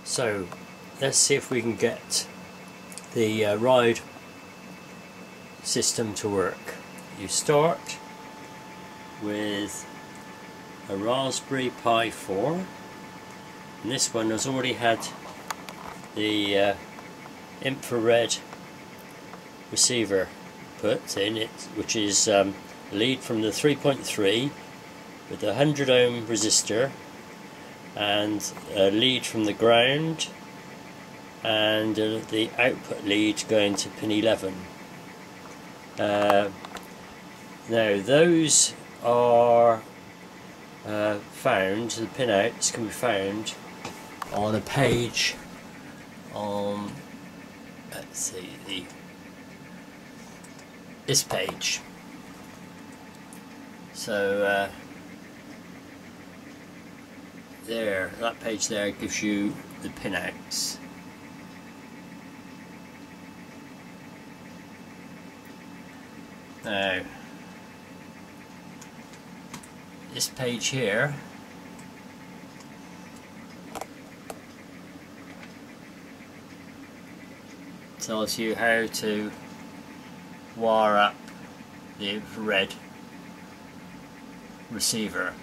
So let's see if we can get the Ryde system to work. You start with a Raspberry Pi 4, and this one has already had the infrared receiver put in it, which is a lead from the 3.3 with a 100 ohm resistor, and a lead from the ground, and the output lead going to pin 11. Now those are found, the pinouts can be found on a page on, let's see, this page. So there, that page there gives you the pinouts. Now this page here tells you how to wire up the infrared receiver.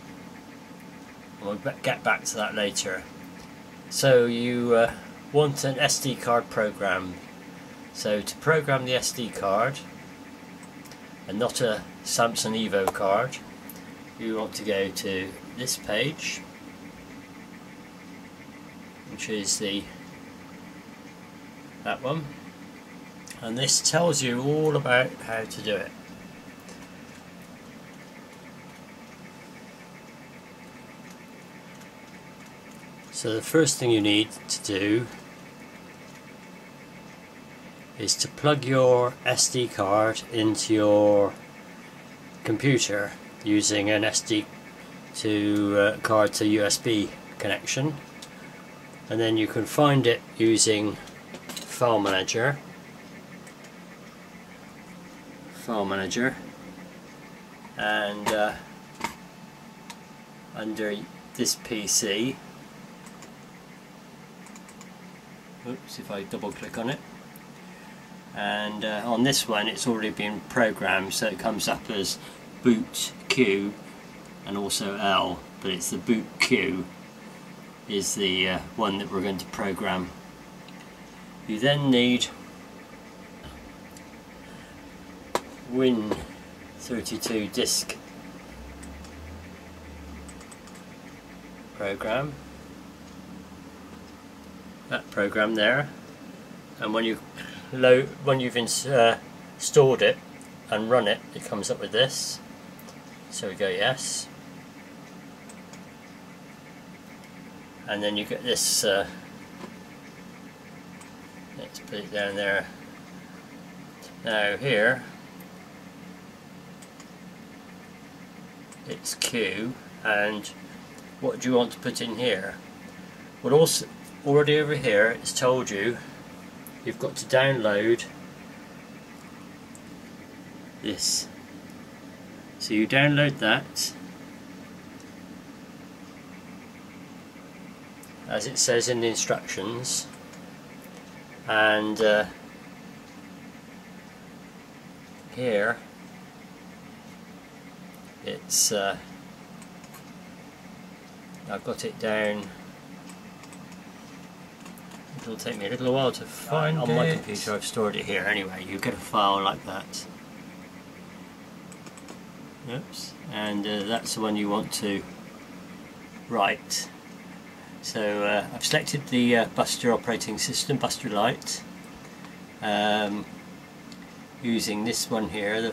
We'll get back to that later. So you want an SD card program. So to program the SD card, and not a Samsung Evo card, you want to go to this page, which is that one, and this tells you all about how to do it. So the first thing you need to do is to plug your SD card into your computer using an SD card to USB connection, and then you can find it using File Manager, and under this PC, oops, if I double click on it, and on this one it's already been programmed, so it comes up as boot Q and also L, but it's the boot Q is the one that we're going to program. You then need Win32 disk program, that program there, and when you've installed it and run it, it comes up with this. So we go yes, and then you get this, let's put it down there. Now here it's Q, and what do you want to put in here? Well, also already over here it's told you you've got to download this. So you download that, as it says in the instructions, and here it's I've got it down. It'll take me a little while to find it. On my computer I've stored it here anyway. You get a file like that. Oops. And that's the one you want to write. So I've selected the Buster operating system, Buster Lite, using this one here,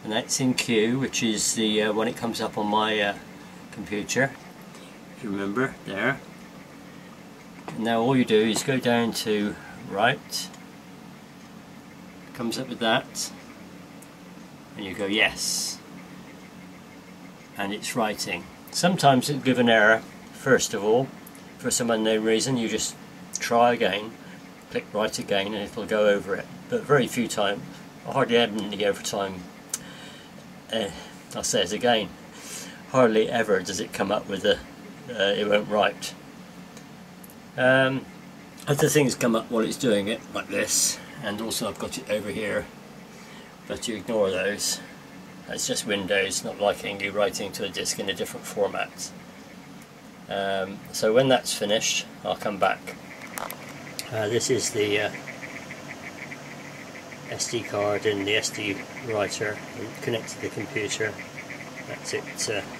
and that's in Q, which is the when it comes up on my computer, if you remember there. And now all you do is go down to write, comes up with that, and you go yes, and it's writing. Sometimes it'll give an error. First of all, for some unknown reason, you just try again, click write again, and it'll go over it. But very few times, hardly ever over time, I'll say it again, hardly ever does it come up with a it won't write. Other things come up while it's doing it, like this, and also I've got it over here, but you ignore those. It's just Windows not liking you writing to a disk in a different format. So when that's finished, I'll come back. This is the SD card in the SD writer connected to the computer. That's it,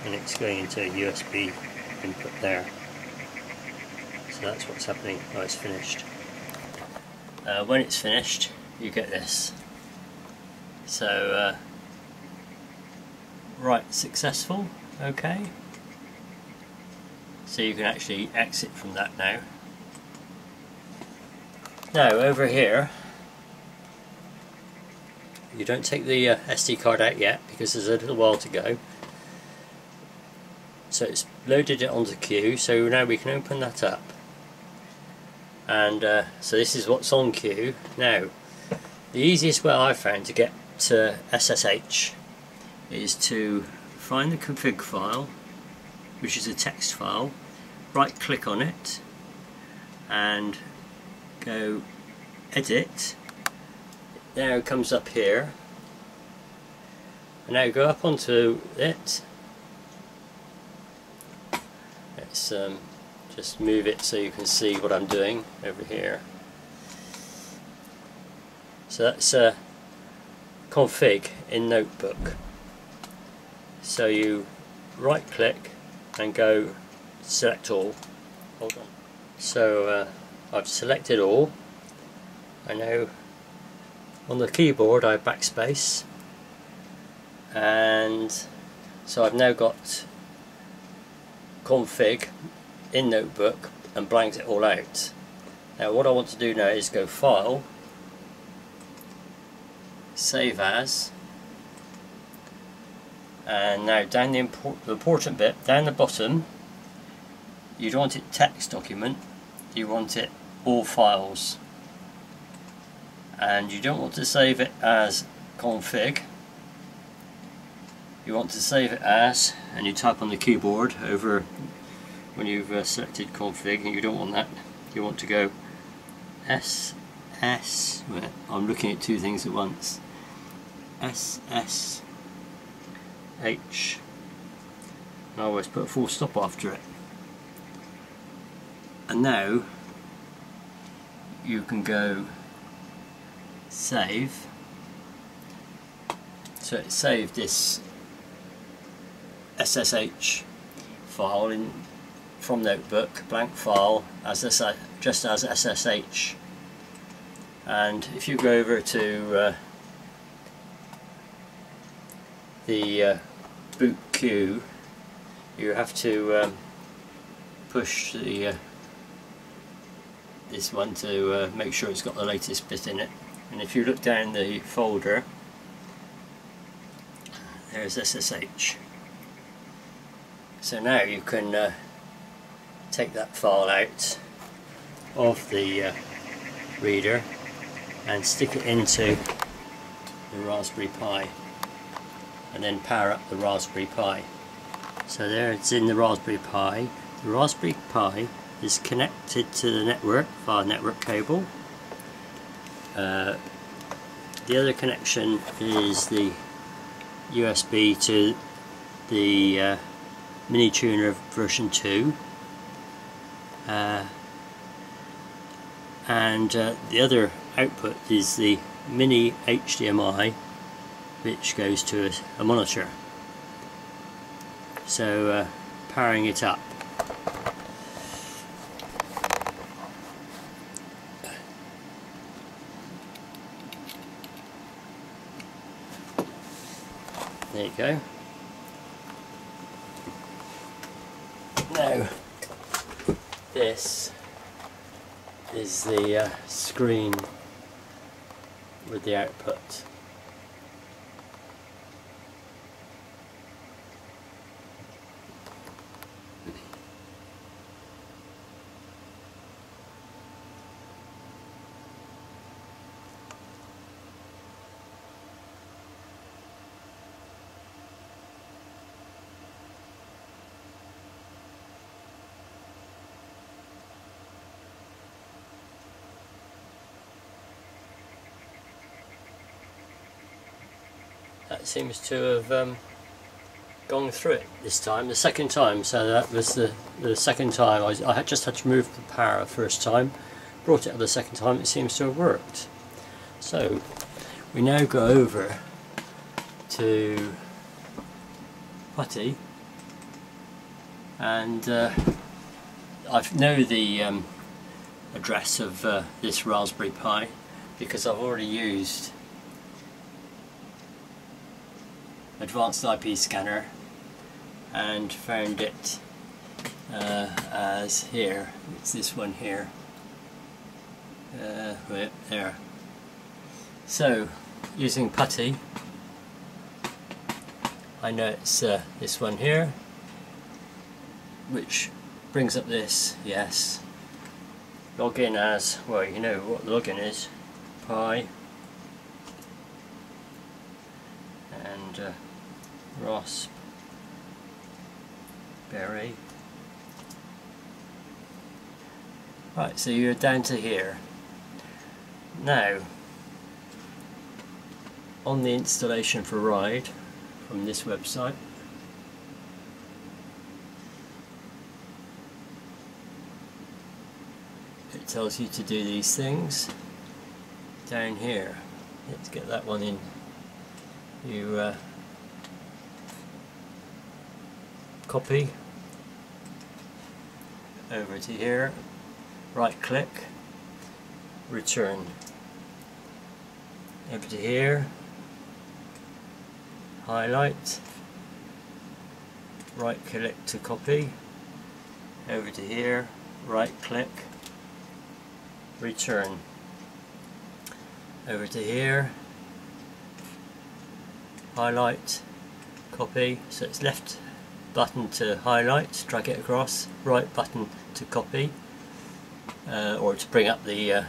and it's going into a USB input there. So that's what's happening when it's finished. When it's finished, you get this. So, right, successful, okay. So you can actually exit from that now. Now over here, you don't take the SD card out yet because there's a little while to go. So it's loaded it onto queue, so now we can open that up. And so this is what's on queue. Now, the easiest way I've found to get to SSH is to find the config file, which is a text file, right click on it and go edit. Now it comes up here, and now go up onto it. Let's just move it so you can see what I'm doing over here. So that's config in Notebook. So you right click and go select all. Hold on. So I've selected all. I know on the keyboard I backspace, and so I've now got config in Notebook and blanked it all out. Now what I want to do now is go File, Save As, and now down the important bit, down the bottom, you don't want it text document, you want it all files. And you don't want to save it as config, you want to save it as, and you type on the keyboard over when you've selected config, and you don't want that, you want to go SS, well, I'm looking at two things at once, SSH, and I always put a full stop after it. And now you can go save. So it saved this SSH file in from Notebook, blank file, as just as SSH. And if you go over to the boot queue, you have to push the this one to make sure it's got the latest bit in it. And if you look down the folder, there's SSH. So now you can take that file out of the reader and stick it into the Raspberry Pi, and then power up the Raspberry Pi. So there it's in the Raspberry Pi. The Raspberry Pi is connected to the network via network cable. The other connection is the USB to the Mini Tuner version 2, and the other output is the mini HDMI, which goes to a monitor. So powering it up. There you go. Now, this is the screen with the output. that seems to have gone through it this time, the second time. So that was the second time. I had just had to remove the power the first time, brought it up the second time, it seems to have worked. So we now go over to putty, and I know the address of this Raspberry Pi because I've already used Advanced IP Scanner and found it as here. It's this one here. Right there. So using putty, I know it's this one here, which brings up this, yes. Log in as, well, you know what the login is, Pi and Raspberry. Right, so you're down to here. Now, on the installation for Ryde from this website, it tells you to do these things down here. Let's get that one in. You copy over to here, right click, return, over to here, highlight, right click to copy, over to here, right click, return, over to here, highlight, copy. So it's left button to highlight, drag it across, right button to copy, or to bring up the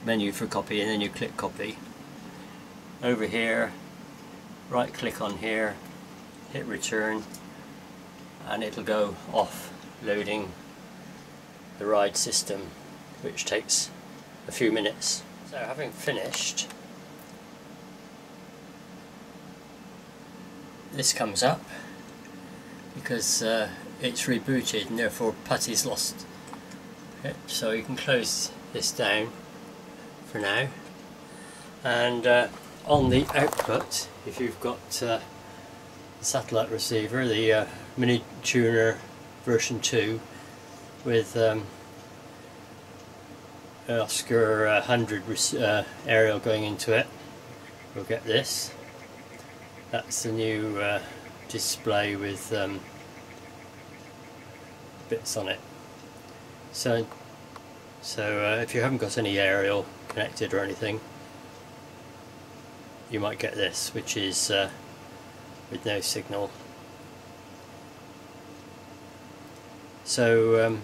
menu for copy, and then you click copy. Over here, right click on here, hit return, and it'll go off loading the Ryde system, which takes a few minutes. So having finished, this comes up because it's rebooted and therefore putty's lost it. So you can close this down for now, and on the output, if you've got the satellite receiver, the Mini Tuner version 2 with Oscar 100 aerial going into it, we'll get this. That's the new display with bits on it. So if you haven't got any aerial connected or anything, you might get this, which is with no signal. So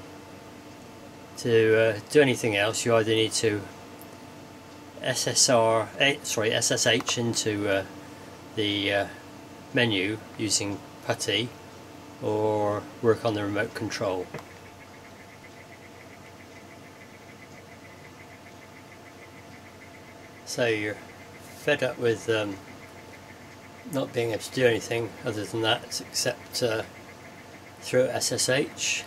to do anything else, you either need to SSH into the menu using putty, or work on the remote control. So you're fed up with not being able to do anything other than that except through SSH.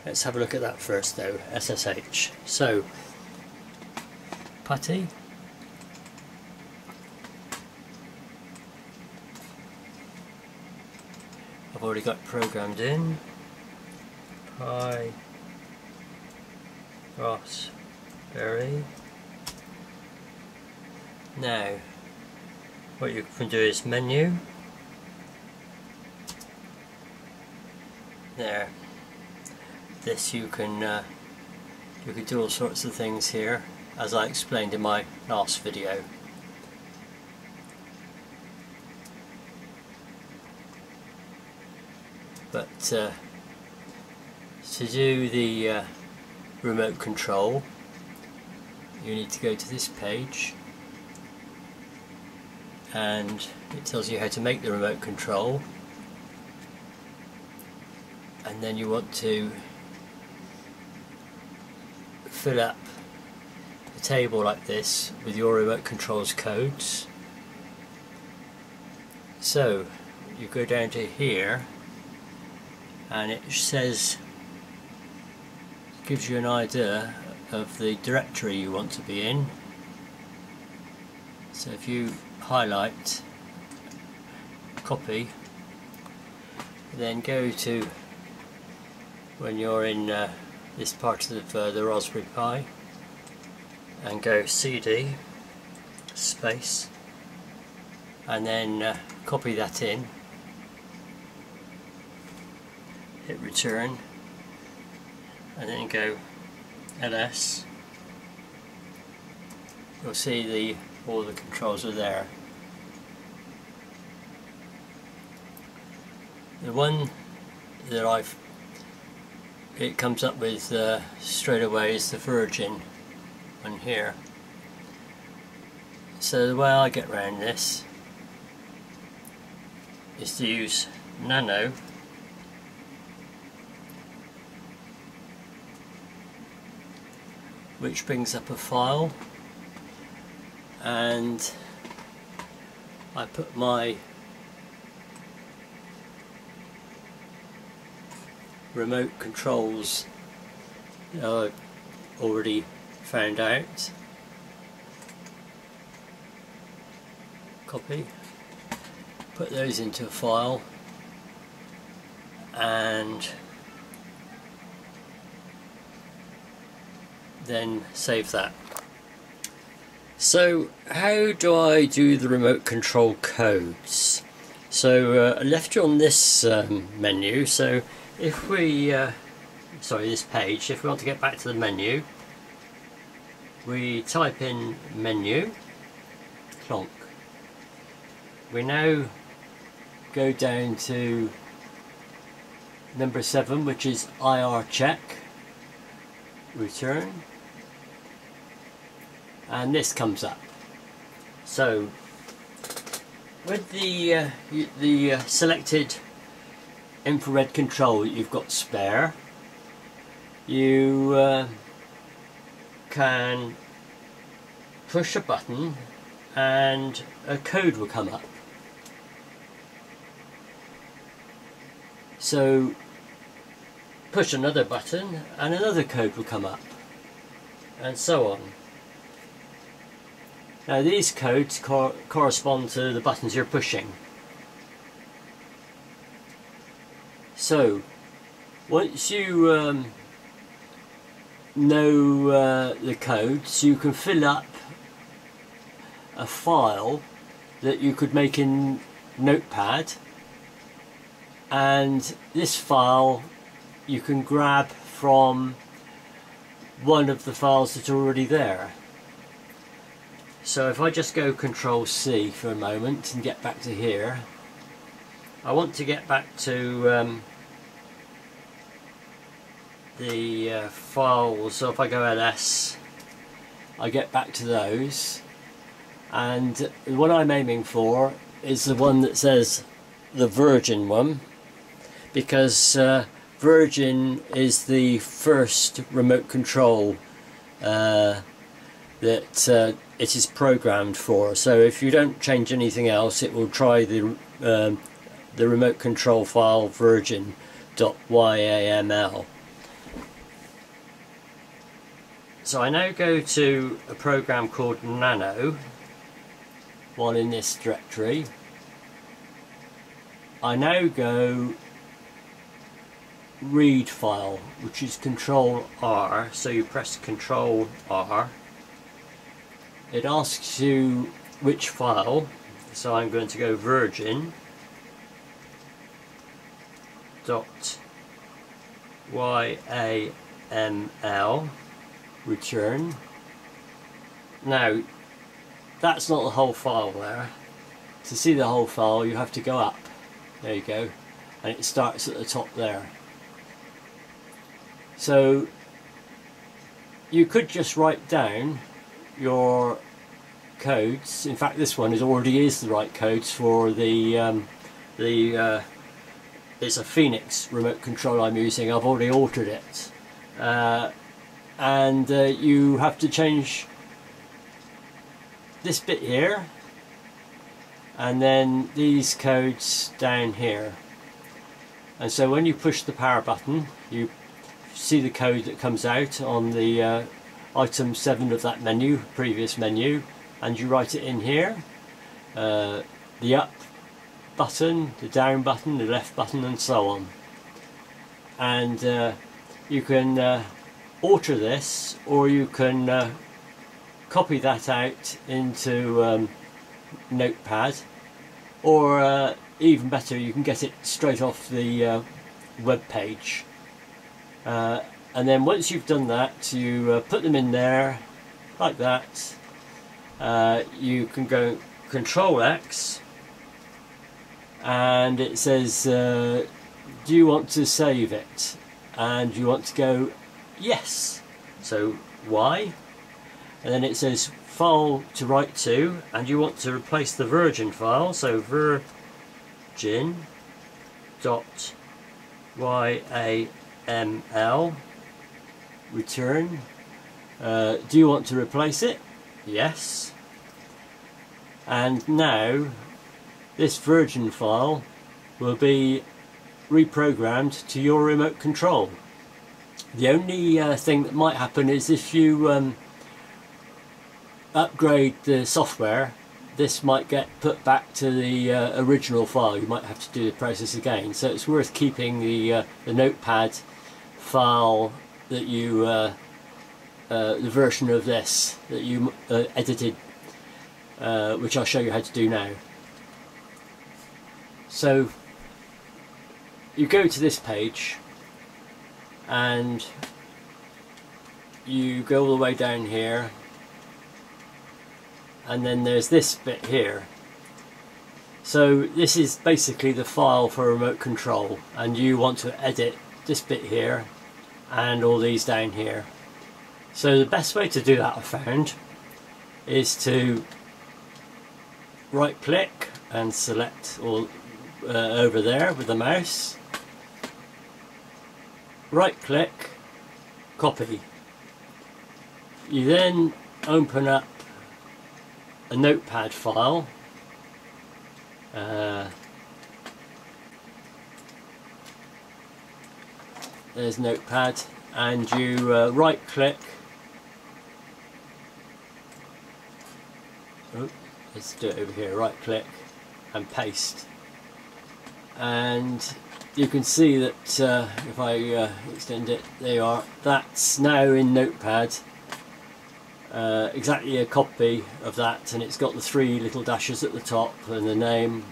Let's have a look at that first though, SSH. So putty, I've already got it programmed in. Pi Raspberry. Now what you can do is menu, there. This you can do all sorts of things here, as I explained in my last video. But to do the remote control, you need to go to this page, and it tells you how to make the remote control, and then you want to fill up a table like this with your remote controls codes. So you go down to here and it says, gives you an idea of the directory you want to be in. So if you highlight, copy, then go to, when you're in this part of the Raspberry Pi, and go CD space, and then copy that in, hit return, and then go LS. You'll see all the controls are there. The one that it comes up with straight away is the Virgin one here. So the way I get around this is to use Nano, which brings up a file, and I put my remote controls that I've already found out, copy, put those into a file, and then save that. So how do I do the remote control codes? So I left you on this menu. So if we this page, if we want to get back to the menu, we type in menu, clonk. We now go down to number 7, which is IR check, return, and this comes up. So with the selected infrared control that you've got spare, you can push a button and a code will come up. So push another button and another code will come up, and so on. Now these codes correspond to the buttons you're pushing. So once you know the codes, you can fill up a file that you could make in Notepad, and this file you can grab from one of the files that's already there. So if I just go Control C for a moment and get back to here, I want to get back to the files. So if I go LS, I get back to those, and what I'm aiming for is the one that says the Virgin one, because Virgin is the first remote control that it is programmed for. So if you don't change anything else, it will try the remote control file virgin.yaml. So I now go to a program called Nano, while in this directory. I now go read file, which is Control R. So you press Control R. It asks you which file, so I'm going to go virgin.yaml, return. Now that's not the whole file there. To see the whole file you have to go up. There you go, and it starts at the top there. So you could just write down your codes. In fact, this one already is the right codes for it's a Phoenix remote control I'm using. I've already altered it, and you have to change this bit here, and then these codes down here. And so when you push the power button, you see the code that comes out on the item 7 of that menu, previous menu, and you write it in here. The up button, the down button, the left button, and so on. And you can alter this, or you can copy that out into Notepad, or even better, you can get it straight off the web page. And then once you've done that, you put them in there like that. You can go Control X, and it says do you want to save it, and you want to go yes, so Y, and then it says file to write to, and you want to replace the Virgin file, so virgin dot YAML return. Do you want to replace it? Yes. And now this Virgin file will be reprogrammed to your remote control. The only thing that might happen is if you upgrade the software, this might get put back to the original file. You might have to do the process again. So it's worth keeping the Notepad file that you, the version of this that you edited, which I'll show you how to do now. So you go to this page and you go all the way down here, and then there's this bit here. So this is basically the file for remote control, and you want to edit this bit here and all these down here. So the best way to do that, I found, is to right click and select all over there with the mouse, right click, copy. You then open up a Notepad file, there's Notepad, and you right click, let's do it over here, right click and paste, and you can see that if I extend it, there you are, that's now in Notepad. Exactly a copy of that, and it's got the 3 little dashes at the top and the name,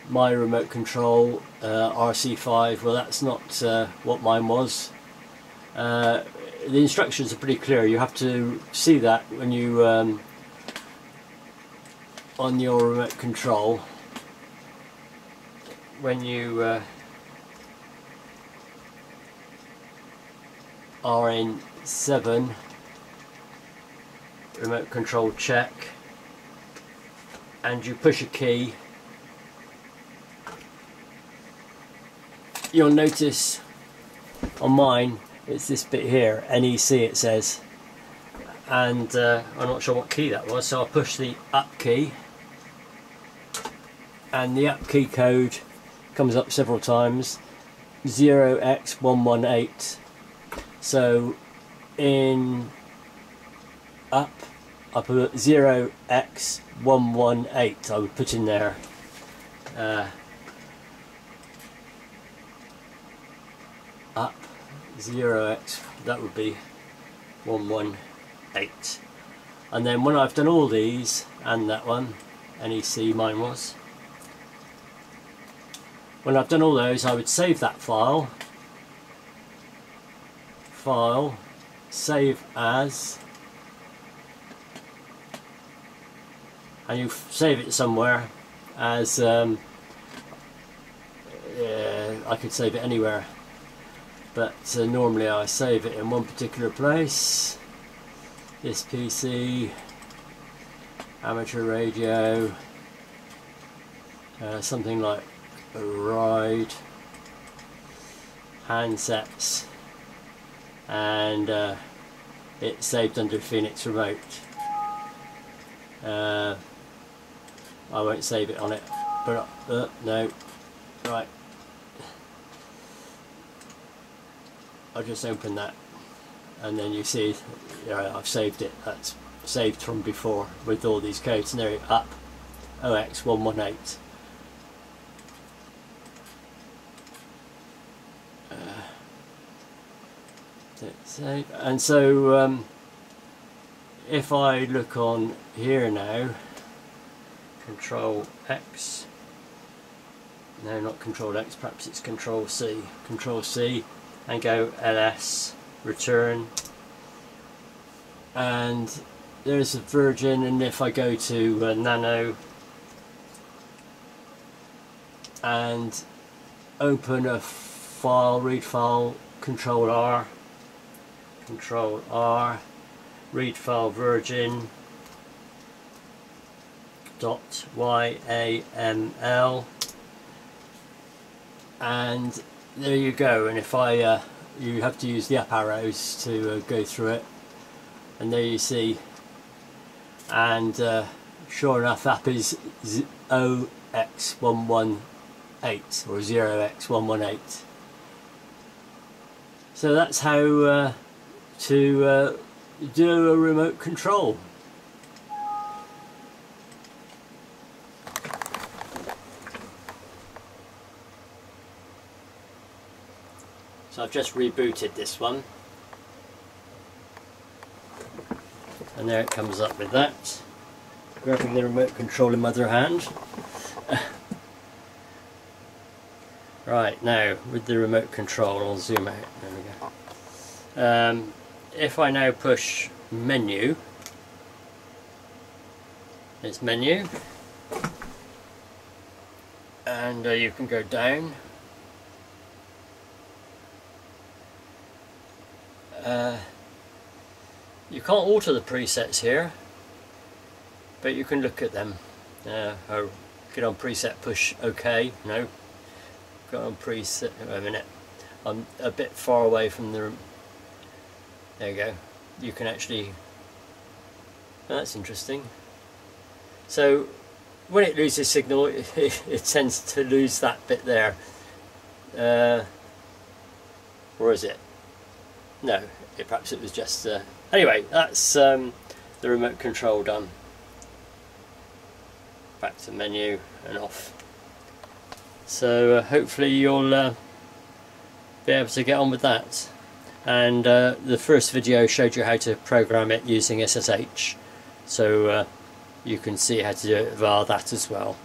my remote control, RC5. Well, that's not what mine was. The instructions are pretty clear. You have to see that when you on your remote control, when you are in 7 remote control check, and you push a key, you'll notice on mine it's this bit here, NEC it says, and I'm not sure what key that was, so I'll push the up key, and the up key code comes up several times, 0x118. So in up, I put 0x118, I would put in there. Up 0x, that would be 118. And then when I've done all these, and that one, NEC mine was, when I've done all those, I would save that file, save as, and you save it somewhere as, I could save it anywhere, but normally I save it in one particular place, this PC, amateur radio, something like a Ryde, handsets, and it's saved under Phoenix Remote. I won't save it on it, but no, right, I'll just open that, and then you see, yeah, I've saved it. That's saved from before with all these codes, and they're up OX118. Save. And so if I look on here now, Control X, no, not Control X, perhaps it's Control C, and go LS, return, and there's a Virgin. And if I go to Nano and open a file, read file, Control R, read file Virgin .yaml, and there you go. And if I you have to use the up arrows to go through it, and there you see, and sure enough, that is OX118 or 0x118. So that's how to do a remote control. So I've just rebooted this one, and there it comes up with that. Grabbing the remote control in my other hand. Right, now with the remote control, I'll zoom out. There we go. If I now push menu, it's menu, and you can go down. You can't alter the presets here, but you can look at them. Oh, get on preset, push OK. No, go on preset. Wait a minute, I'm a bit far away from the. There you go. You can actually. Oh, that's interesting. So when it loses signal, it tends to lose that bit there. Or is it? No, perhaps it was just. Anyway, that's the remote control done. Back to menu and off. So hopefully you'll be able to get on with that. And the first video showed you how to program it using SSH, so you can see how to do it via that as well.